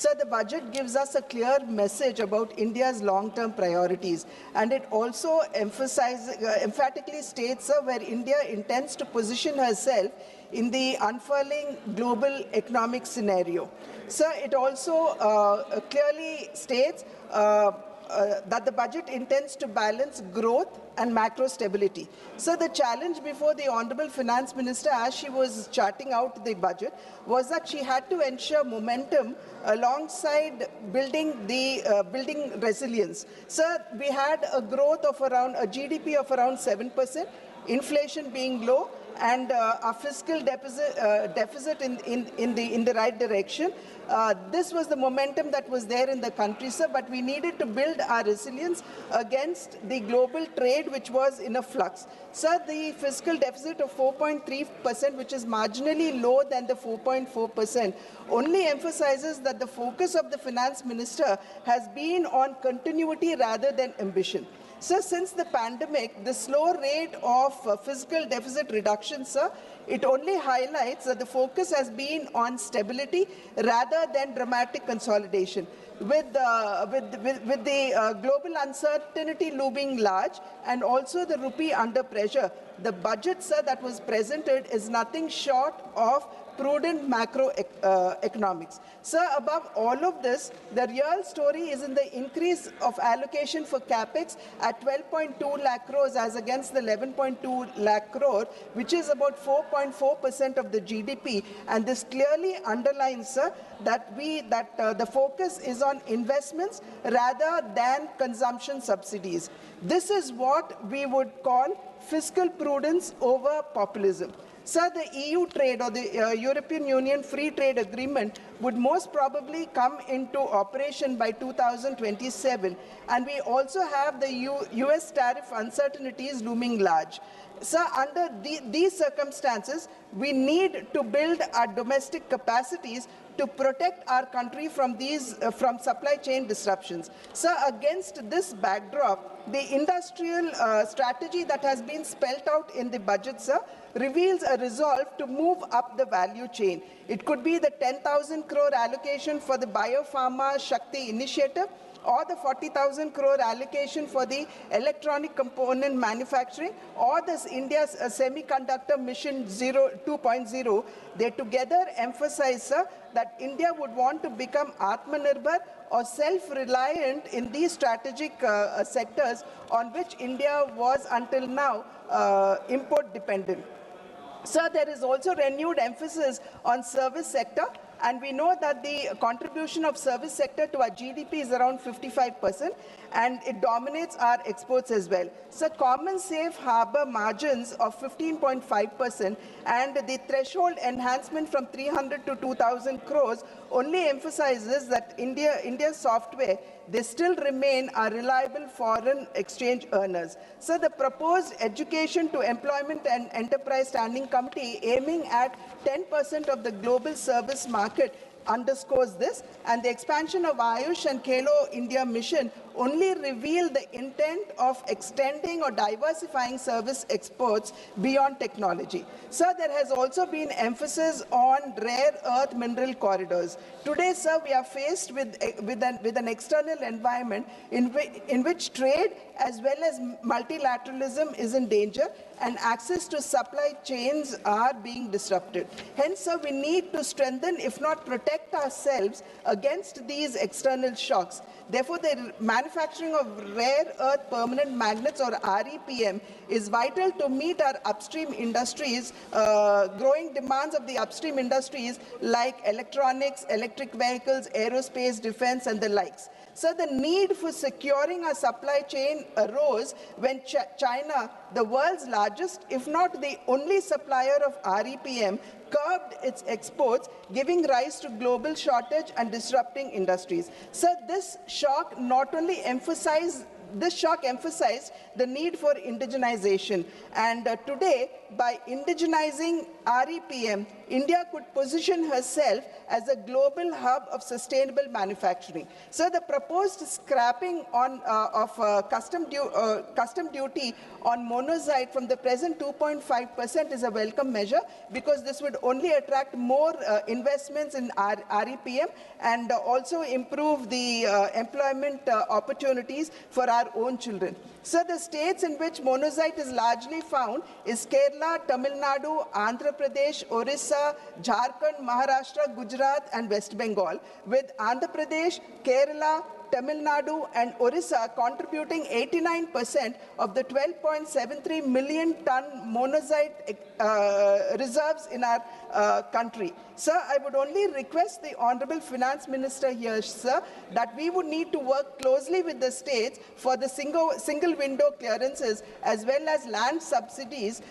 Sir, the budget gives us a clear message about India's long-term priorities, and it also emphatically states, sir, where India intends to position herself in the unfurling global economic scenario. Sir, it also clearly states that the budget intends to balance growth and macro stability. So the challenge before the Honorable Finance Minister, as she was charting out the budget, was that she had to ensure momentum alongside building resilience. Sir, we had a growth of around a GDP of around 7%, inflation being low, and our fiscal deficit in the right direction. This was the momentum that was there in the country, sir, but we needed to build our resilience against the global trade, which was in a flux. Sir, the fiscal deficit of 4.3%, which is marginally lower than the 4.4%, only emphasizes that the focus of the finance minister has been on continuity rather than ambition. So since the pandemic, the slow rate of fiscal deficit reduction, sir, it only highlights that the focus has been on stability rather than dramatic consolidation. With the global uncertainty looming large and also the rupee under pressure, the budget, sir, that was presented is nothing short of prudent macroeconomics. Sir, above all of this, the real story is in the increase of allocation for Capex at 12.2 lakh crores as against the 11.2 lakh crore, which is about 4.4% of the GDP. And this clearly underlines, sir, that the focus is on investments rather than consumption subsidies. This is what we would call fiscal prudence over populism. Sir, the EU trade or the European Union Free Trade Agreement would most probably come into operation by 2027, and we also have the US tariff uncertainties looming large. Sir, under these circumstances, we need to build our domestic capacities to protect our country from from supply chain disruptions. Sir, against this backdrop, the industrial strategy that has been spelled out in the budget, sir, reveals a resolve to move up the value chain. It could be the 10,000 crore allocation for the Biopharma Shakti initiative, or the 40,000 crore allocation for the electronic component manufacturing, or this India's semiconductor mission 2.0, they together emphasize, sir, that India would want to become Atmanirbhar or self-reliant in these strategic sectors on which India was until now import dependent. Sir, there is also renewed emphasis on service sector, and we know that the contribution of service sector to our GDP is around 55%, and it dominates our exports as well. So common safe harbor margins of 15.5% and the threshold enhancement from 300 to 2,000 crores only emphasizes that India's software, they still remain our reliable foreign exchange earners. So the proposed Education to Employment and Enterprise Standing Committee aiming at 10% of the global service market underscores this, and the expansion of Ayush and Khelo India mission only reveal the intent of extending or diversifying service exports beyond technology. Sir, there has also been emphasis on rare earth mineral corridors. Today, sir, we are faced with an external environment in which trade as well as multilateralism is in danger, and access to supply chains are being disrupted. Hence, sir, we need to strengthen, if not protect ourselves against these external shocks. Therefore, the manufacturing of rare earth permanent magnets, or REPM, is vital to meet our upstream industries, growing demands of the upstream industries like electronics, electric vehicles, aerospace, defense, and the likes. So the need for securing our supply chain arose when China, the world's largest, if not the only supplier of REPM, curbed its exports, giving rise to global shortage and disrupting industries. So this shock not only emphasized the need for indigenization. And today, by indigenizing REPM, India could position herself as a global hub of sustainable manufacturing. So the proposed scrapping of custom duty on monazite from the present 2.5% is a welcome measure, because this would only attract more investments in REPM and also improve the employment opportunities for our own children. So the states in which monazite is largely found is Kerala, Tamil Nadu, Andhra Pradesh, Orissa, Jharkhand, Maharashtra, Gujarat and West Bengal, with Andhra Pradesh, Kerala, Tamil Nadu and Orissa contributing 89% of the 12.73 million ton monazite reserves in our country. Sir, I would only request the Honorable Finance Minister here, sir, that we would need to work closely with the states for the single window clearances as well as land subsidies,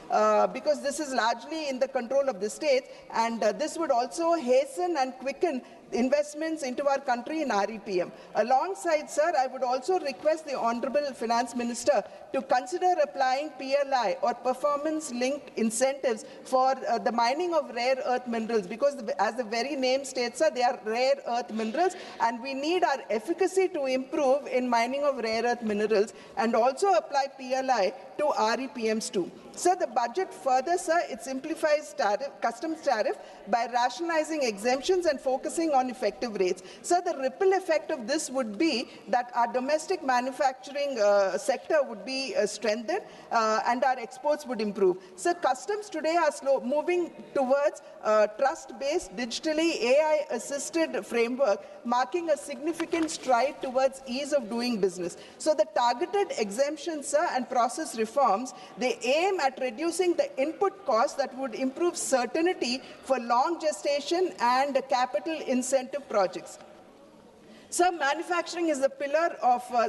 because this is largely in the control of the states, and this would also hasten and quicken investments into our country in REPM. Alongside, sir, I would also request the Honorable Finance Minister to consider applying PLI or performance-linked incentives for the mining of rare earth minerals, because as the very name states, sir, they are rare earth minerals, and we need our efficacy to improve in mining of rare earth minerals, and also apply PLI to REPMs too. Sir, the budget further, sir, it simplifies customs tariff by rationalizing exemptions and focusing on effective rates. Sir, the ripple effect of this would be that our domestic manufacturing sector would be strengthened and our exports would improve. Sir, customs today are moving towards trust-based, digitally AI-assisted framework, marking a significant stride towards ease of doing business. So the targeted exemptions, sir, and process reforms, they aim at reducing the input costs that would improve certainty for long gestation and capital incentive projects. So manufacturing is the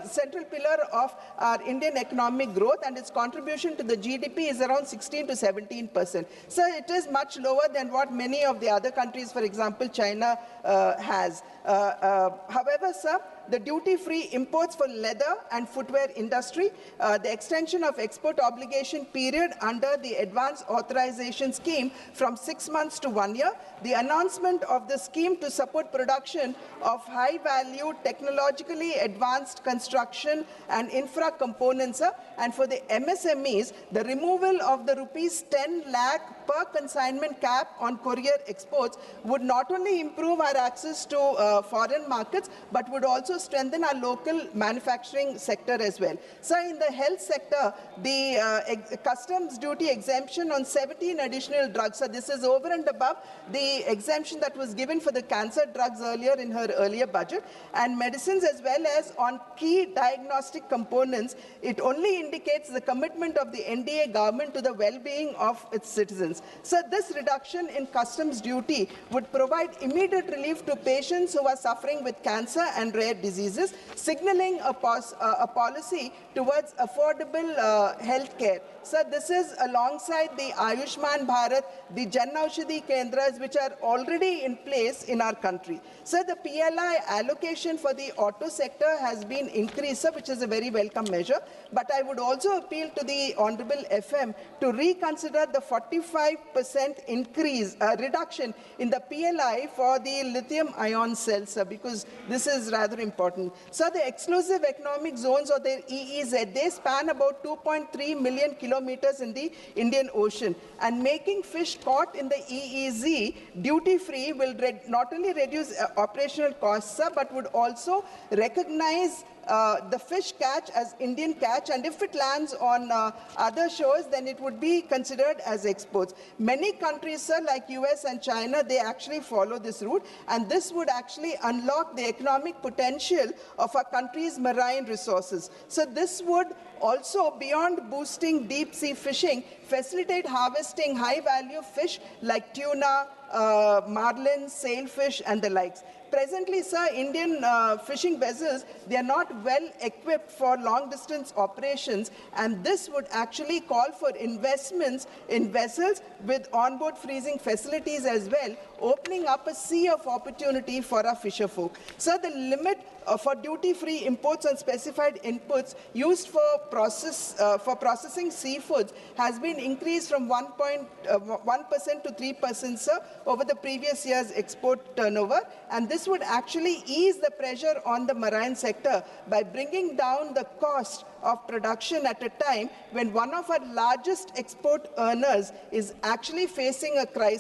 central pillar of our Indian economic growth, and its contribution to the GDP is around 16 to 17%. So it is much lower than what many of the other countries, for example, China, has. However, sir, the duty-free imports for leather and footwear industry, the extension of export obligation period under the advance authorization scheme from 6 months to 1 year, the announcement of the scheme to support production of high-value, technologically advanced construction and infra components, and for the MSMEs, the removal of the rupees 10 lakh per consignment cap on courier exports would not only improve our access to foreign markets, but would also strengthen our local manufacturing sector as well. So in the health sector, the customs duty exemption on 17 additional drugs, so this is over and above the exemption that was given for the cancer drugs earlier in her earlier budget, and medicines as well as on key diagnostic components, it only indicates the commitment of the NDA government to the well-being of its citizens. So this reduction in customs duty would provide immediate relief to patients who are suffering with cancer and rare diseases, signaling a policy towards affordable health care. So this is alongside the Ayushman Bharat, the Jan Aushadhi Kendras, which are already in place in our country. So the PLI allocation for the auto sector has been increased, sir, which is a very welcome measure. But I would also appeal to the Honorable FM to reconsider the 45% reduction in the PLI for the lithium-ion cells, sir, because this is rather important. So the exclusive economic zones, or the EEZ, they span about 2.3 million kilometers in the Indian Ocean, and making fish caught in the EEZ duty-free will not only reduce operational costs, sir, but would also recognize the fish catch as Indian catch, and if it lands on other shores, then it would be considered as exports. Many countries, sir, like US and China, they actually follow this route, and this would actually unlock the economic potential of our country's marine resources. So this would also, beyond boosting deep-sea fishing, facilitate harvesting high-value fish like tuna, marlin, sailfish, and the likes. Presently, sir, Indian fishing vessels, they are not well equipped for long-distance operations, and this would actually call for investments in vessels with onboard freezing facilities as well, opening up a sea of opportunity for our fisher folk. Sir, the limit for duty-free imports on specified inputs used for processing seafoods has been increased from 1% to 3%, sir, over the previous year's export turnover, and this would actually ease the pressure on the marine sector by bringing down the cost of production at a time when one of our largest export earners is actually facing a crisis